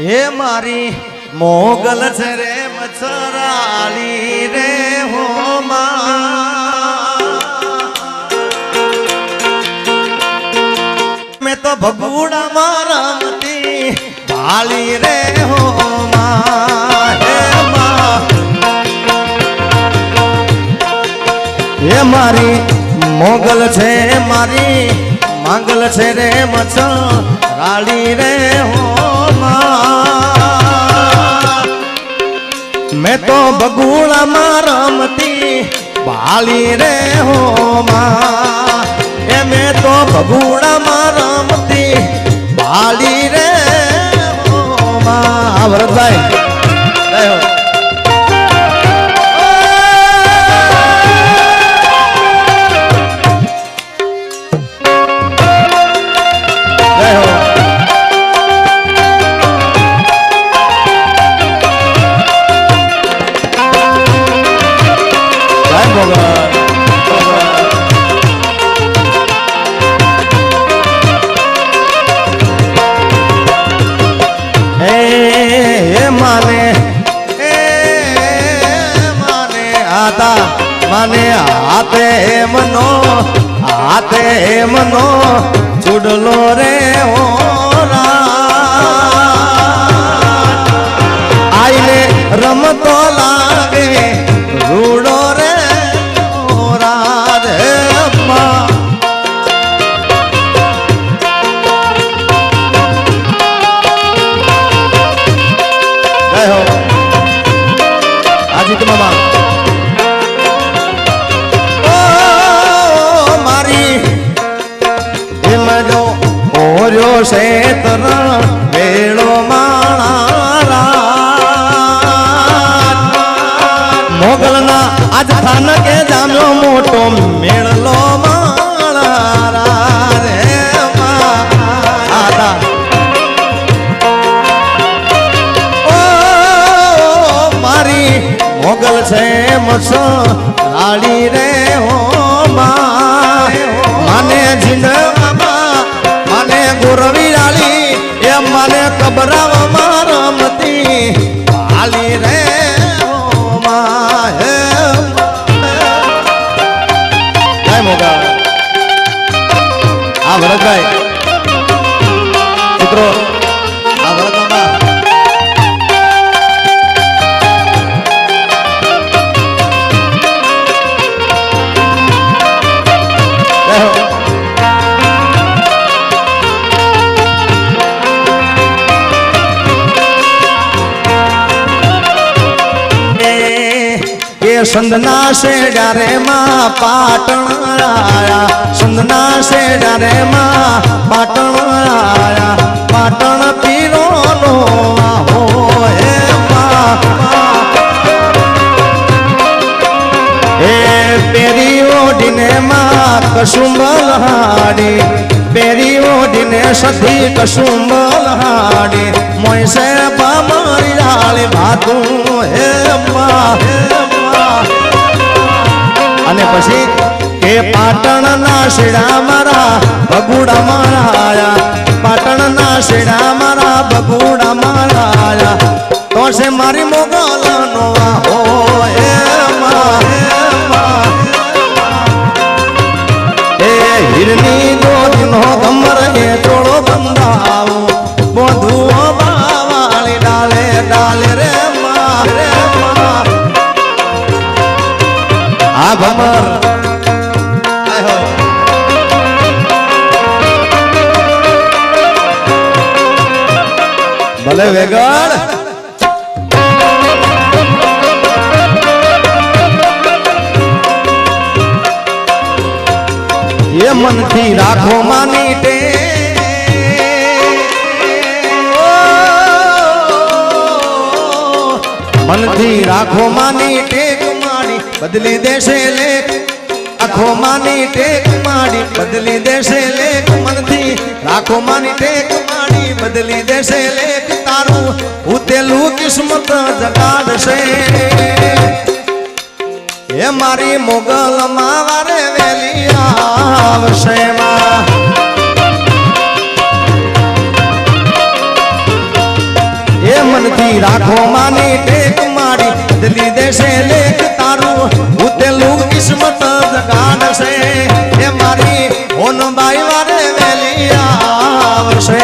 હે મારી મોગલ છે રે મચરાળી રે હો મેં તો ભગુડા મારમતી ભાળી રે હો હે મારી મોગલ છે મારી માંગલ છે રે મચરાળી રે હો मैं तो बगुड़ा मारमती बाली रे हो ए मैं तो बगुड़ा मारमती बाली रे हो भरत भाई माने आते मनो चुडलो रे हो आईने रमतो लागे रूडो रे हो राधे अम्मा जय हो आजी तो मामा क्षेत्र वेड़ो माणा मोगल ना आज थान के जाम्यो मोटो मेड़लो माणा रे माता ओ मारी मोगल छे मसो लाड़ी रे हो माने जिंद गुरवी डाली ये माने कबराव मारमती भाली रे हो माहे जय मोगा आ भरत भाई मित्रों आ भरत मामा जय हो संदना से डारे माँ पाटण आया संदना से डारे माँ पाटण आया पाटण पीरो नो हो हे माँ हे पेरी ओढ़ने माँ कसुंबल हाड़ी पेरी ओढ़ने सती कसुंबल हाड़ी मोय से बामरी डाले भातू हे माँ અને પછી કે પાટણ ના શેડા મારા બગુડા મારા આયા પાટણ ના શેડા મારા બગુડા મારા આયા તો છે મારી મોગલ નો હો હે મા એ હિરની દોધ નો ગમર એ ચોળો બંધાવો બોધુઓ બાવાળી ડાલે ડાલે રે મા आ भमर भले वेगड़ ये मन थी राखो मानी टे मन थी राखो मानी टेक बदली देशे लेख आखो मानी टेक माड़ी बदली देशे लेख मन थी राखो मानी टेक माड़ी बदली देशे लेख तारू उतेलू किस्मत जगाड़ से ये मारी मोगल मावारे वेली आवशे मां બધી રાખો માની ટેક માડી બદલી દેશે લેખ તારું ઉતેલું કિસ્મત જગાડશે એ મારી હોનબાઈ વારે વેલી આવશે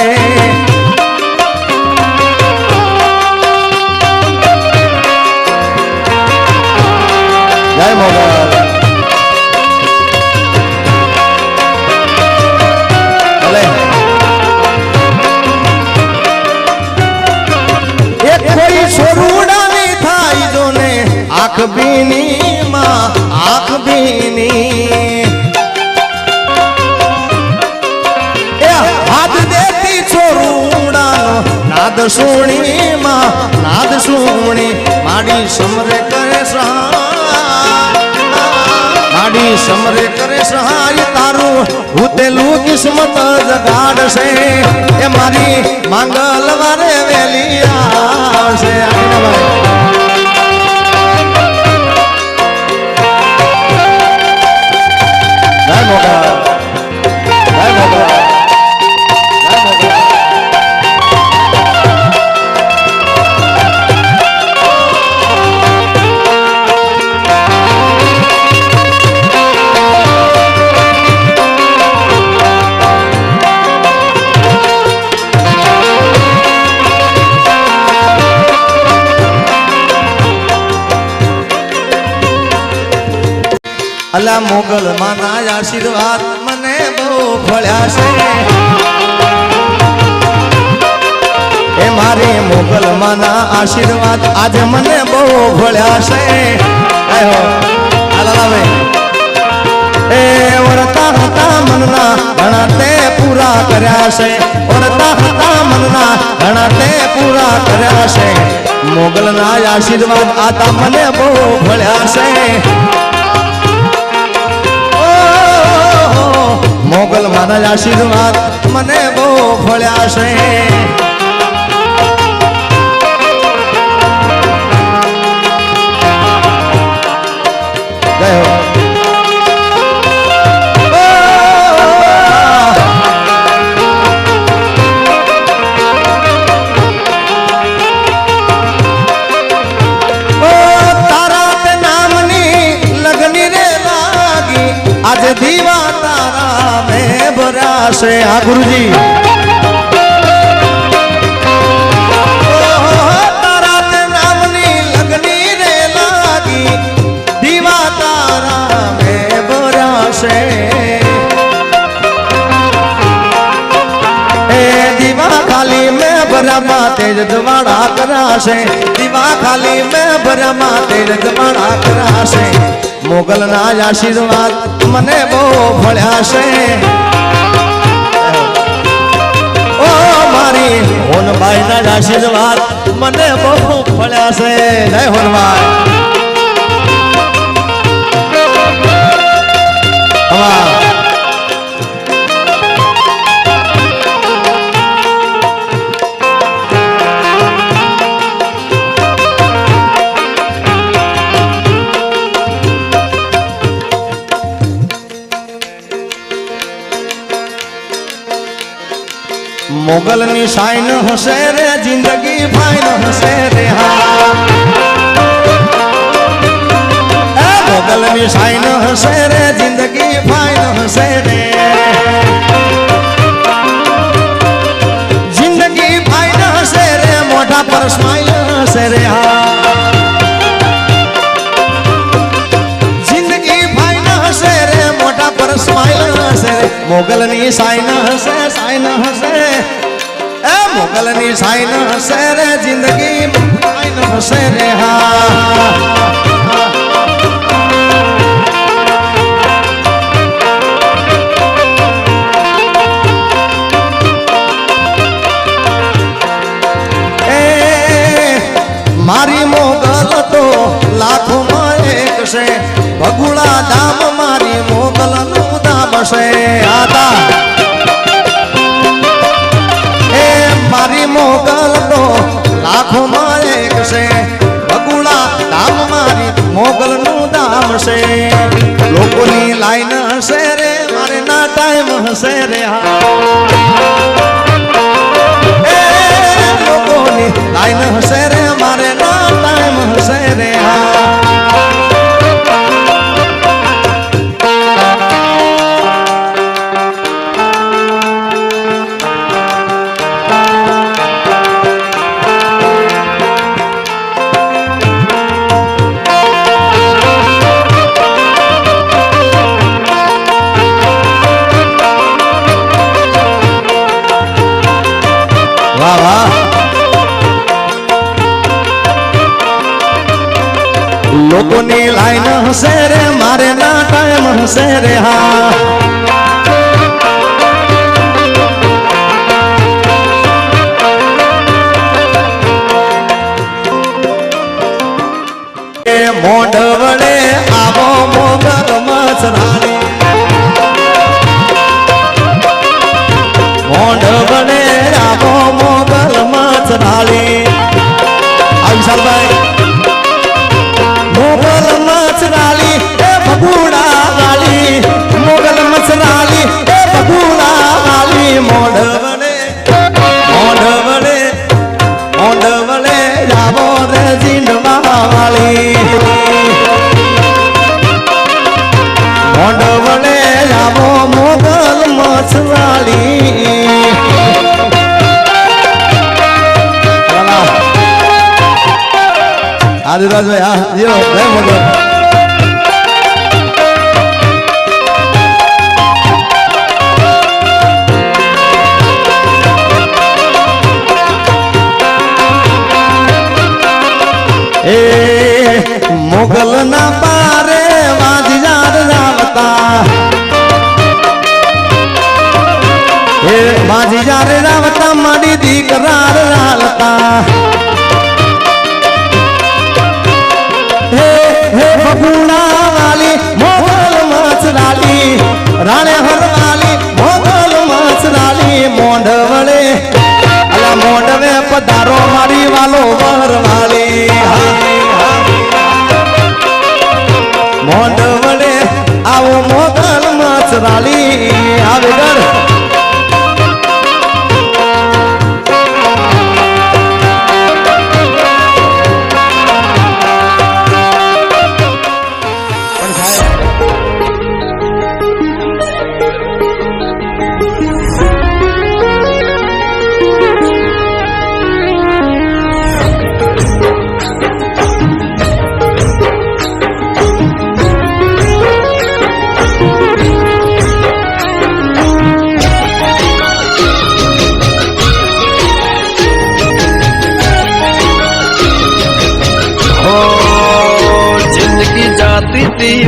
જય મોગલ आँख बीनी माँ आँख बीनी हाथ देती छोरूडानो नाद सुणी माँ नाद सुणी माड़ी समरे करे माड़ी समरे करे सहाय तारू उतेलू किस्मत जगाड़शे ए मारी मंगलवारे वेली आवशे अला मोगल माना आशीर्वाद मने बहु फळ्या छे ए मारे मोगल माना आशीर्वाद आज मने बहु फळ्या छे आयो आला वे ए वरता हता मनना घणा ते पूरा कर्या छे वरता हता मनना घणा ते पूरा कर्या छे मोगल ना आशीर्वाद आता मने बहु फळ्या छे मोगल माना आशीर्वाद मने बहु फळ्या छे जय हो तारा ते नामनी लगनी रे लागी आज दीवा से हाँ गुरुजी तारा ते नामनी लगनी रे लागी दीवा तारा में बोरा से दीवा खाली में बरमा तेज दवाड़ा करा से दीवा खाली में बरमा तेज दवाड़ा करा से मोगल ना आशीर्वाद मने बहु फळ्या छे होनबाई ना आशीर्वाद मने बहु फळ्या छे जय होनबाई मोगल नी शाइन हसे रे जिंदगी फाइन हसे रे हाँ मोगल नी शाइन हसे रे जिंदगी फाइन हसे रे जिंदगी फाइन हसे रे मोटा पर स्माइल हसे रे हाँ जिंदगी फाइन हसे रे मोटा पर स्माइल हसे रे मोगल नी शाइन हसे मोगल नी शाइन हसे रे जिंदगी फाइन हसे रे हाँ मारी मोगल तो लाखों में एक से भगुड़ा दाम मारी मोगल नु दाम से आता मारी मोगल तो लाखों में एक से भगुड़ा दाम मारी मोगल नु दाम से लोगों नी लाइन हसे रे मारे ना टाइम हसे रे लोगों नी लाइन हसे रे રે હા વાહ વાહ લોકોની લાઈન હશે રે મારે ના ટાઈમ હશે રે હા એ મોઢ વડે આવો મોગલ મચરાણી મોઢ વડે આવો મોગલ મચરાણી આ વિશાલભાઈ મોગલ મચરાલી એ બગુડા વાલી મોગલ મચરાલી એ બગુડા વાલી મોઢ વડે જાવો રે જીંડવા વાલી મોઢ વડે જાવો મોગલ મચરાલી આદિરાજભાઈ હા જીઓ જય મોગલ એ મોગલ ના પારે વાજિયાર રાવતા એ વાજિયાર રાવતા મારી દીકરાર રાલતા હે હે બગુડા વાલી મોગલ મચરાલી રાણે હરવાલી મોગલ મચરાલી મોઢ વડે અલા મોઢવે પધારો મારી વાલો વરવાલી મોઢ વડે આવો મોગલ મચરાલી આવે ઘર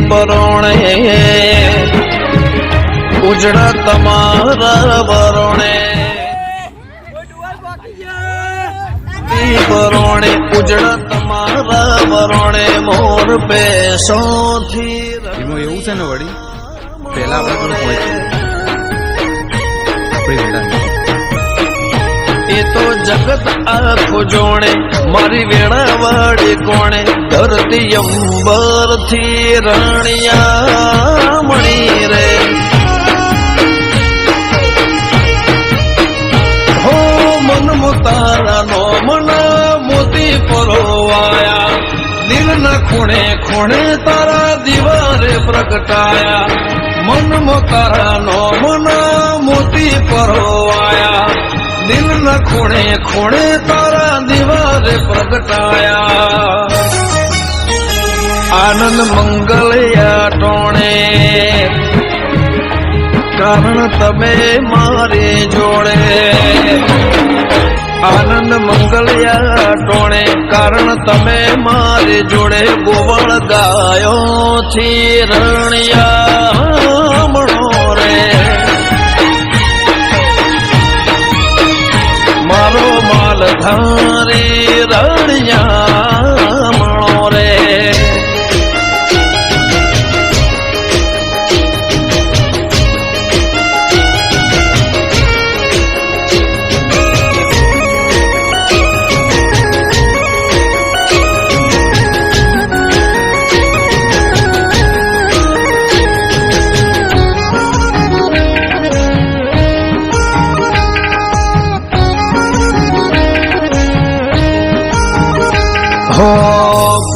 બરોણે ઉજળા તમારા વરોણે બરોણે ઉજળા તમારા વરોણે મોર પેશોથી એમાં એવું છે ને વળી પહેલા આપણે થોડું હોય એ તો જગત આખો જોણે મારી વેળા વડે કોણે ધરતી અંબર થી રણિયા મણી રે હો મન મોતારા નો મન મોતી પરોવાયા દિલ ના ખૂણે ખૂણે તારા દિવારે પ્રગટાયા મન મોતારા નો મન મોતી પરોવાયા દિલ ના ખૂણે ખૂણે તારા દિવારે પ્રગટાયા આનંદ મંગલયા ટોણે કારણ તમે મારે જોડે આનંદ મંગલયા ટોણે કારણ તમે મારે જોડે ગોવળ ગાયો થી રણિયા મણો રે મારો માલ ધારે રણિયા મણો રે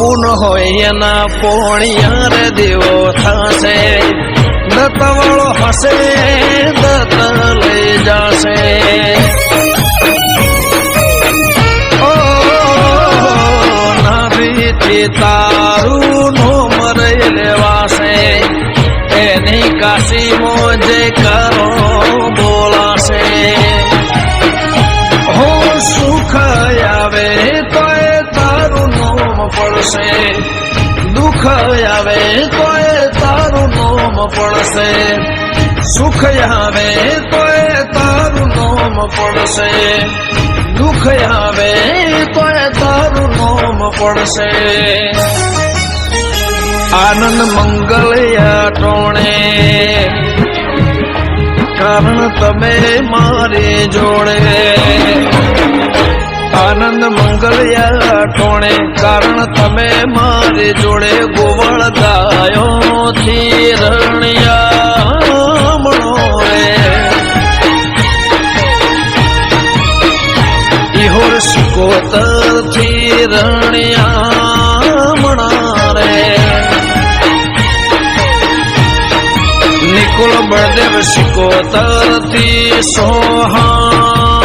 પૂન હોય એના પોણિયા રે દેવો થશે દત્તવાળો હશે દત્ત લઈ જશે ઓ નાભીથી તારું નોમ રહી લેવાશે એની કાશી મોજે કરો બોલાશે હો સુખ આવે તોય તારું નોમ પડશે દુઃખ આવે તોય તારું નોમ પડશે સુખ આવે તોય તારું નોમ પડશે દુઃખ આવે તોય તારું નોમ પડશે આનંદ મંગલ ટોણે કારણ તમે મારી જોડે આનંદ મંગલ ટોણે કારણ તમે મારી જોડે ગોવળ ગાયો થી રણિયા મણોરે ઇહોર સિકોતર થી રણિયા મણારે નિકુળ બળદેવ સિકોતર થી સોહા